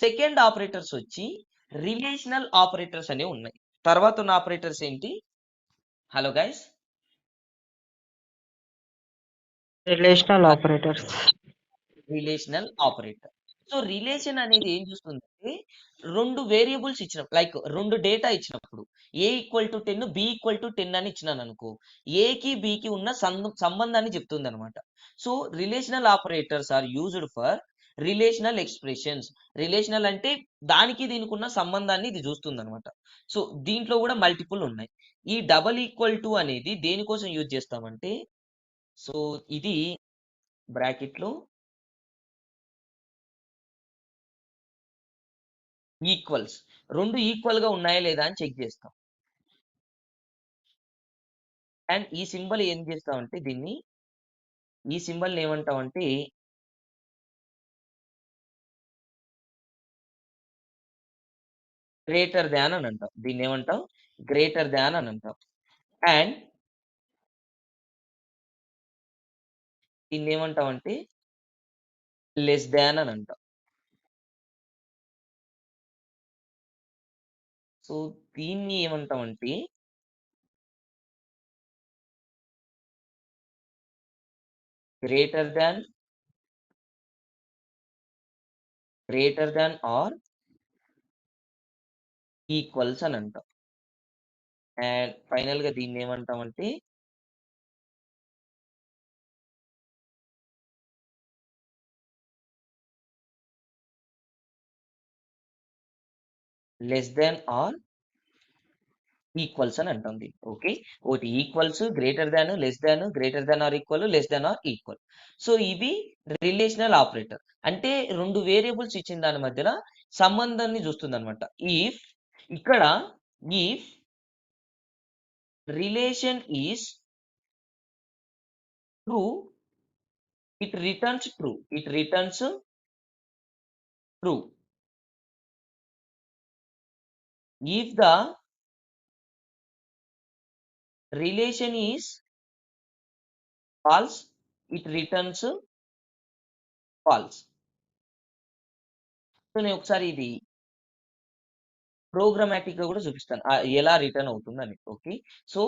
Second operators వచ్చి relational operators అనేవి ఉన్నాయి. తర్వాత ఉన్న ఆపరేటర్స్ ఏంటి? Hello guys, relational operators. Relational operator. So relation అనేది ఏం చూస్తుందంటే, రెండు వేరియబుల్స్ ఇచ్చిన లైక్ రెండు డేటా ఇచ్చినప్పుడు A equal to 10 B equal to 10 అని ఇచ్చినాను అనుకో, ఏకి బికి ఉన్న సంబంధాన్ని చెప్తుంది అనమాట. So relational operators are used for relational expressions. Relational అంటే దానికి దీనికి ఉన్న సంబంధాన్ని ఇది చూస్తుంది అనమాట. సో దీంట్లో కూడా మల్టిపుల్ ఉన్నాయి. ఈ డబల్ ఈక్వల్ టు అనేది దేనికోసం యూజ్ చేస్తామంటే, సో ఇది బ్రాకెట్ లో ఈక్వల్స్, రెండు ఈక్వల్ గా ఉన్నాయా లేదా అని చెక్ చేస్తాం. అండ్ ఈ సింబల్ ఏం చేస్తామంటే, ఈ సింబల్ ఏమంటామంటే గ్రేటర్ దాన్ అని అంటాం. దీన్ని ఏమంటాం? గ్రేటర్ దాన్ అని అంటాం. అండ్ దీన్ని ఏమంటామంటే లెస్ దాన్ అని అంటాం. సో దీన్ని ఏమంటామంటే గ్రేటర్ దాన్ ఆర్ ఈక్వల్స్ అని అంటాం. అండ్ ఫైనల్ గా దీన్ని ఏమంటామంటే లెస్ దాన్ ఆర్ ఈక్వల్స్ అని అంటాం దీన్ని. ఓకే, ఒకటి equals, greater than, less than, greater than or equal, less than or equal. So ఇవి రిలేషనల్ ఆపరేటర్. అంటే రెండు వేరియబుల్స్ ఇచ్చిన దాని మధ్యన సంబంధాన్ని చూస్తుంది అనమాట. ఇక్కడ if relation is true, it returns true. If the relation is false, it returns false. So నేను ఒకసారి ఇది ప్రోగ్రామాటిక్ గా కూడా చూపిస్తాను ఎలా రిటర్న్ అవుతుందని. Okay, so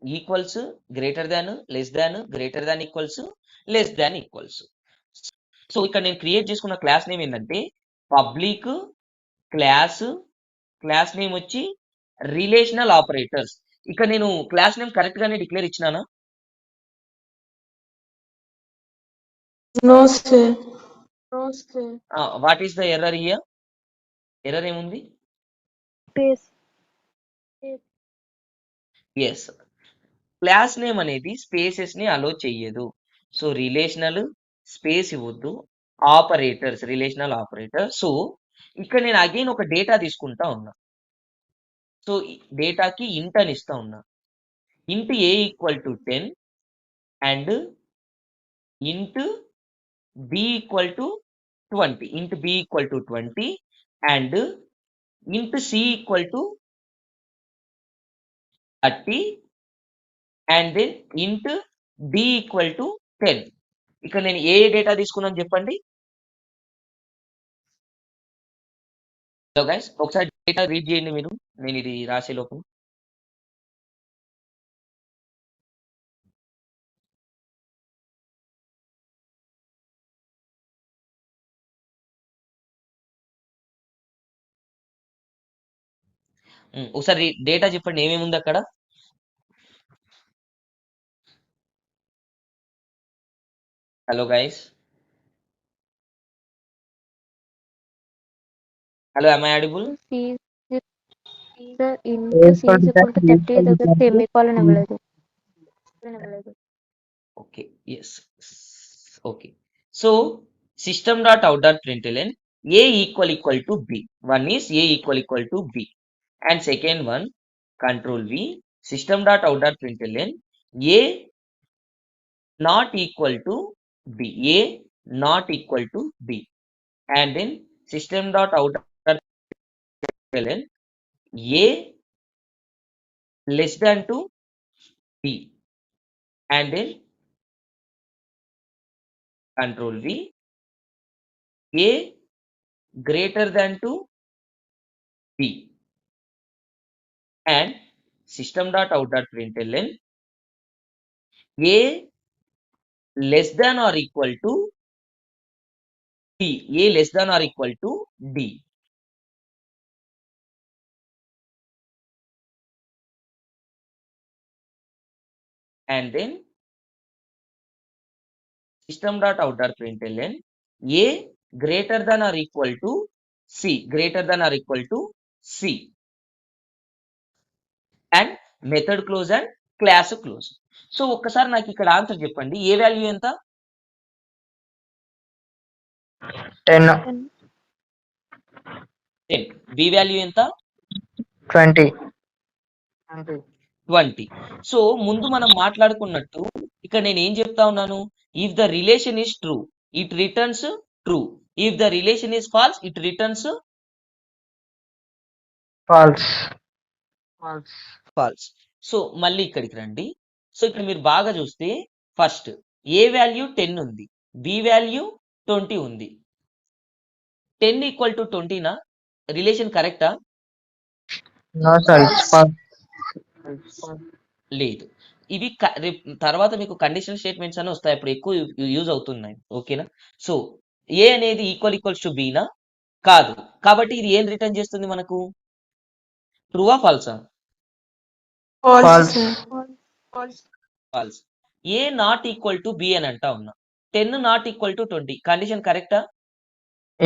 equals, greater than, less than, greater than equals, less than equals. So ఇక్కడ నేను క్రియేట్ చేసుకున్న క్లాస్ నేమ్ ఏంటంటే పబ్లిక్ క్లాస్ నేమ్ వచ్చి రిలేషనల్ ఆపరేటర్స్. ఇక్కడ నేను క్లాస్ నేమ్ కరెక్ట్ గానే డిక్లేర్ ఇచ్చినానా? No, sir. What is the error here? Error ఏముంది? Space. ఎస్, క్లాస్ నేమ్ అనేది స్పేసెస్ ని అలో చెయ్యదు. సో రిలేషనల్ స్పేస్ ఇవ్వద్దు, ఆపరేటర్స్, రిలేషనల్ ఆపరేటర్. సో ఇక్కడ నేను అగైన్ ఒక డేటా తీసుకుంటా ఉన్నా. సో డేటాకి ఇంట్ అని ఇస్తా ఉన్నా. Int a equal to 10 and int b equal to 20. Int b equal to 20 and int c equal to 30 and then int d equal to 10. ఇక్కడ నేను ఏ డేటా తీసుకున్నాను చెప్పండి. సో గైస్ ఒకసారి డేటా రీడ్ చేయండి మీరు, నేను ఇది రాసే లోపు. ఒకసారి డేటా చెప్పండి ఏమేమి ఉంది అక్కడ. Hello guys, hello, am I audible? Sir, into C is equal to 30 దగ్గర semicolon ఇవ్వలేదు. Okay, yes, okay. So system dot out dot println a equal to b. One is a equal to b and second one control V system dot out dot println a not equal to b, a not equal to b and then system dot out println a less than to b and then control v a greater than to b, and system.out.println a less than or equal to d, a less than or equal to d. And then system.out.println a greater than or equal to c, greater than or equal to c, and method close and class close. So ఒక్కసారి నాకు ఇక్కడ answer చెప్పండి, ఏ value ఎంత? 10, 10. B value ఎంత? 20. 20. So ముందు మనం మాట్లాడుకున్నట్టు ఇక్కడ నేను ఏం చెప్తా ఉన్నాను, if the relation is true it returns true, if the relation is false it returns False. False. So మళ్ళీ ఇక్కడికి రండి. సో ఇక్కడ మీరు బాగా చూస్తే ఫస్ట్ ఏ వాల్యూ 10 ఉంది, బి వాల్యూ 20 ఉంది. 10 ఈక్వల్ టు 20 నా? రిలేషన్ కరెక్టా? No, sir. It's false. లేదు. ఇవి తర్వాత మీకు కండిషనల్ స్టేట్మెంట్స్ అని వస్తాయి, అప్పుడు ఎక్కువ యూజ్ అవుతున్నాయి. ఓకేనా? సో ఏ అనేది ఈక్వల్స్ టు బీనా? కాదు. కాబట్టి ఇది ఏం రిటర్న్ చేస్తుంది మనకు? ట్రూవా ఫాల్సా? False. False. A not equal to B అని అంటా ఉన్నా. 10 నాట్ ఈక్వల్ టు 20 కండిషన్ కరెక్టా?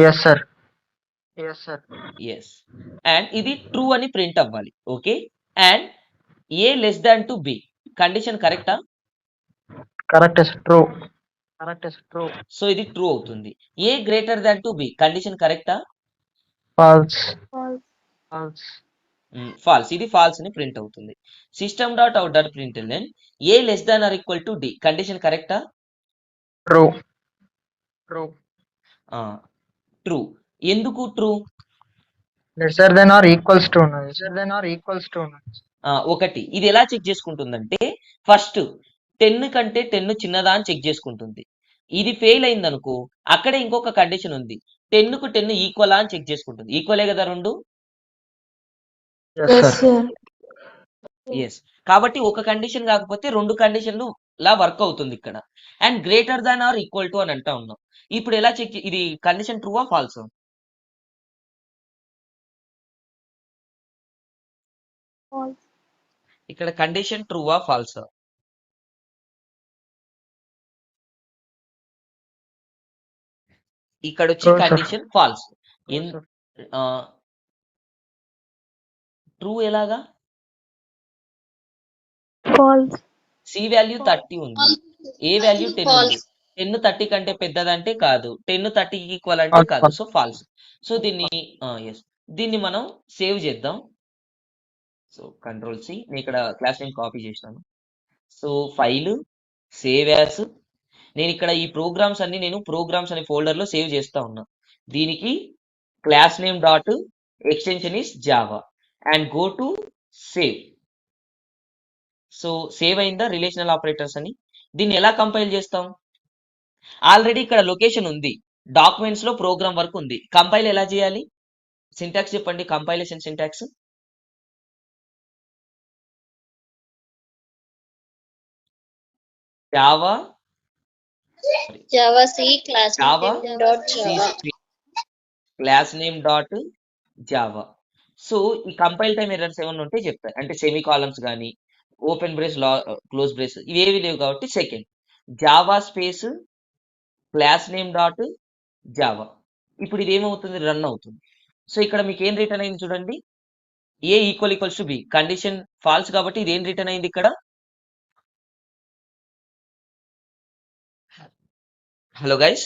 Yes, sir. ఎస్. అండ్ ఇది ట్రూ అని ప్రింట్ అవ్వాలి. Okay. And A less than to B condition కరెక్టా? Correct, sir. True. సో ఇది ట్రూ అవుతుంది. A greater than to B condition కరెక్టా? False. ఫాల్స్. ఇది false అని ప్రింట్ అవుతుంది. system.out.println A less than or equal to D condition కరెక్టా? True. True. ఎందుకు true? Lesser than or equals to. ఒకటి ఇది ఎలా చెక్ చేసుకుంటుందంటే, ఫస్ట్ 10 కంటే 10 చిన్నదా అని చెక్ చేసుకుంటుంది. ఇది ఫెయిల్ అయింది అనుకో, అక్కడ ఇంకొక కండిషన్ ఉంది, 10 కు 10 ఈక్వల్ అని చెక్ చేసుకుంటుంది. ఈక్వలే కదా రెండు? Yes, sir. ఎస్. కాబట్టి ఒక కండిషన్ కాకపోతే రెండు కండిషన్లు లా వర్క్ అవుతుంది ఇక్కడ. And greater than or equal to అని అంటా ఉన్నాం. ఇప్పుడు ఎలా చెక్, ఇది కండిషన్ ట్రూవా ఫాల్స్? ఇక్కడ కండిషన్ ట్రూవా ఫాల్స్? ఇక్కడ వచ్చి True, sir. Condition false. True ఎలాగా? ఫాల్స్. సి వాల్యూ 30 ఉంది, ఏ వాల్యూ 10 ఉంది. 10 30 కంటే పెద్దదంటే కాదు, 10 30 ఈక్వల్ అంటే కాదు. So false. సో దీన్ని మనం సేవ్ చేద్దాం. సో కంట్రోల్ సి, నేను ఇక్కడ క్లాస్ నేమ్ కాపీ చేసినాను. So file, save as. నేను ఇక్కడ ఈ ప్రోగ్రామ్స్ అన్ని నేను ప్రోగ్రామ్స్ అనే ఫోల్డర్ లో సేవ్ చేస్తా ఉన్నా. దీనికి class name dot extension is Java and go to save. So save అయిందా రిలేషనల్ ఆపరేటర్స్ అని? దీన్ని ఎలా కంపైల్ చేస్తాం? ఆల్రెడీ ఇక్కడ లొకేషన్ ఉంది, డాక్యుమెంట్స్ లో ప్రోగ్రామ్ వర్క్ ఉంది. కంపైల్ ఎలా చేయాలి? సింటాక్స్ చెప్పండి, compilation syntax. Java C class name dot Java. Class name dot Java. So ఈ కంపైల్ టైం ఎర్రర్స్ ఏమన్నా ఉంటే చెప్తారు, అంటే సెమీ కాలమ్స్ కానీ ఓపెన్ బ్రేస్ క్లోజ్ బ్రేస్ ఇవేవి లేవు కాబట్టి second Java space class name dot Java. ఇప్పుడు ఇది ఏమవుతుంది? రన్ అవుతుంది. సో ఇక్కడ మీకు ఏం రిటర్న్ అయింది చూడండి, A equals to B condition false కాబట్టి ఇది ఏం రిటర్న్ అయింది ఇక్కడ? Hello guys.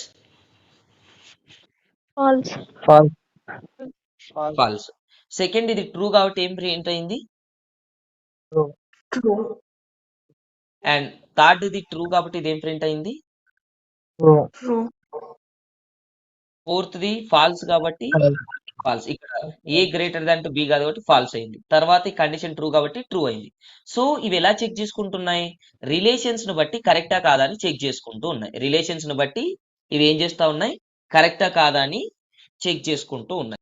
ఫాల్స్. సెకండ్ ఇది ట్రూ కాబట్టి ఏం ప్రింట్ అయింది? True. అండ్ థర్డ్ ఇది ట్రూ కాబట్టి ఇది ఏం ప్రింట్ అయింది? ఫోర్త్ ది ఫాల్స్ కాబట్టి ఫాల్స్. ఇక్కడ A greater than to B కాదు కాబట్టి ఫాల్స్ అయింది. తర్వాత ఈ కండిషన్ ట్రూ కాబట్టి ట్రూ అయింది. సో ఇవి ఎలా చెక్ చేసుకుంటున్నాయి? రిలేషన్స్ ను బట్టి కరెక్టా కాదా అని చెక్ చేసుకుంటూ ఉన్నాయి. రిలేషన్స్ ను బట్టి ఇవి ఏం చేస్తా ఉన్నాయి? కరెక్టా కాదా అని చెక్ చేసుకుంటూ ఉన్నాయి.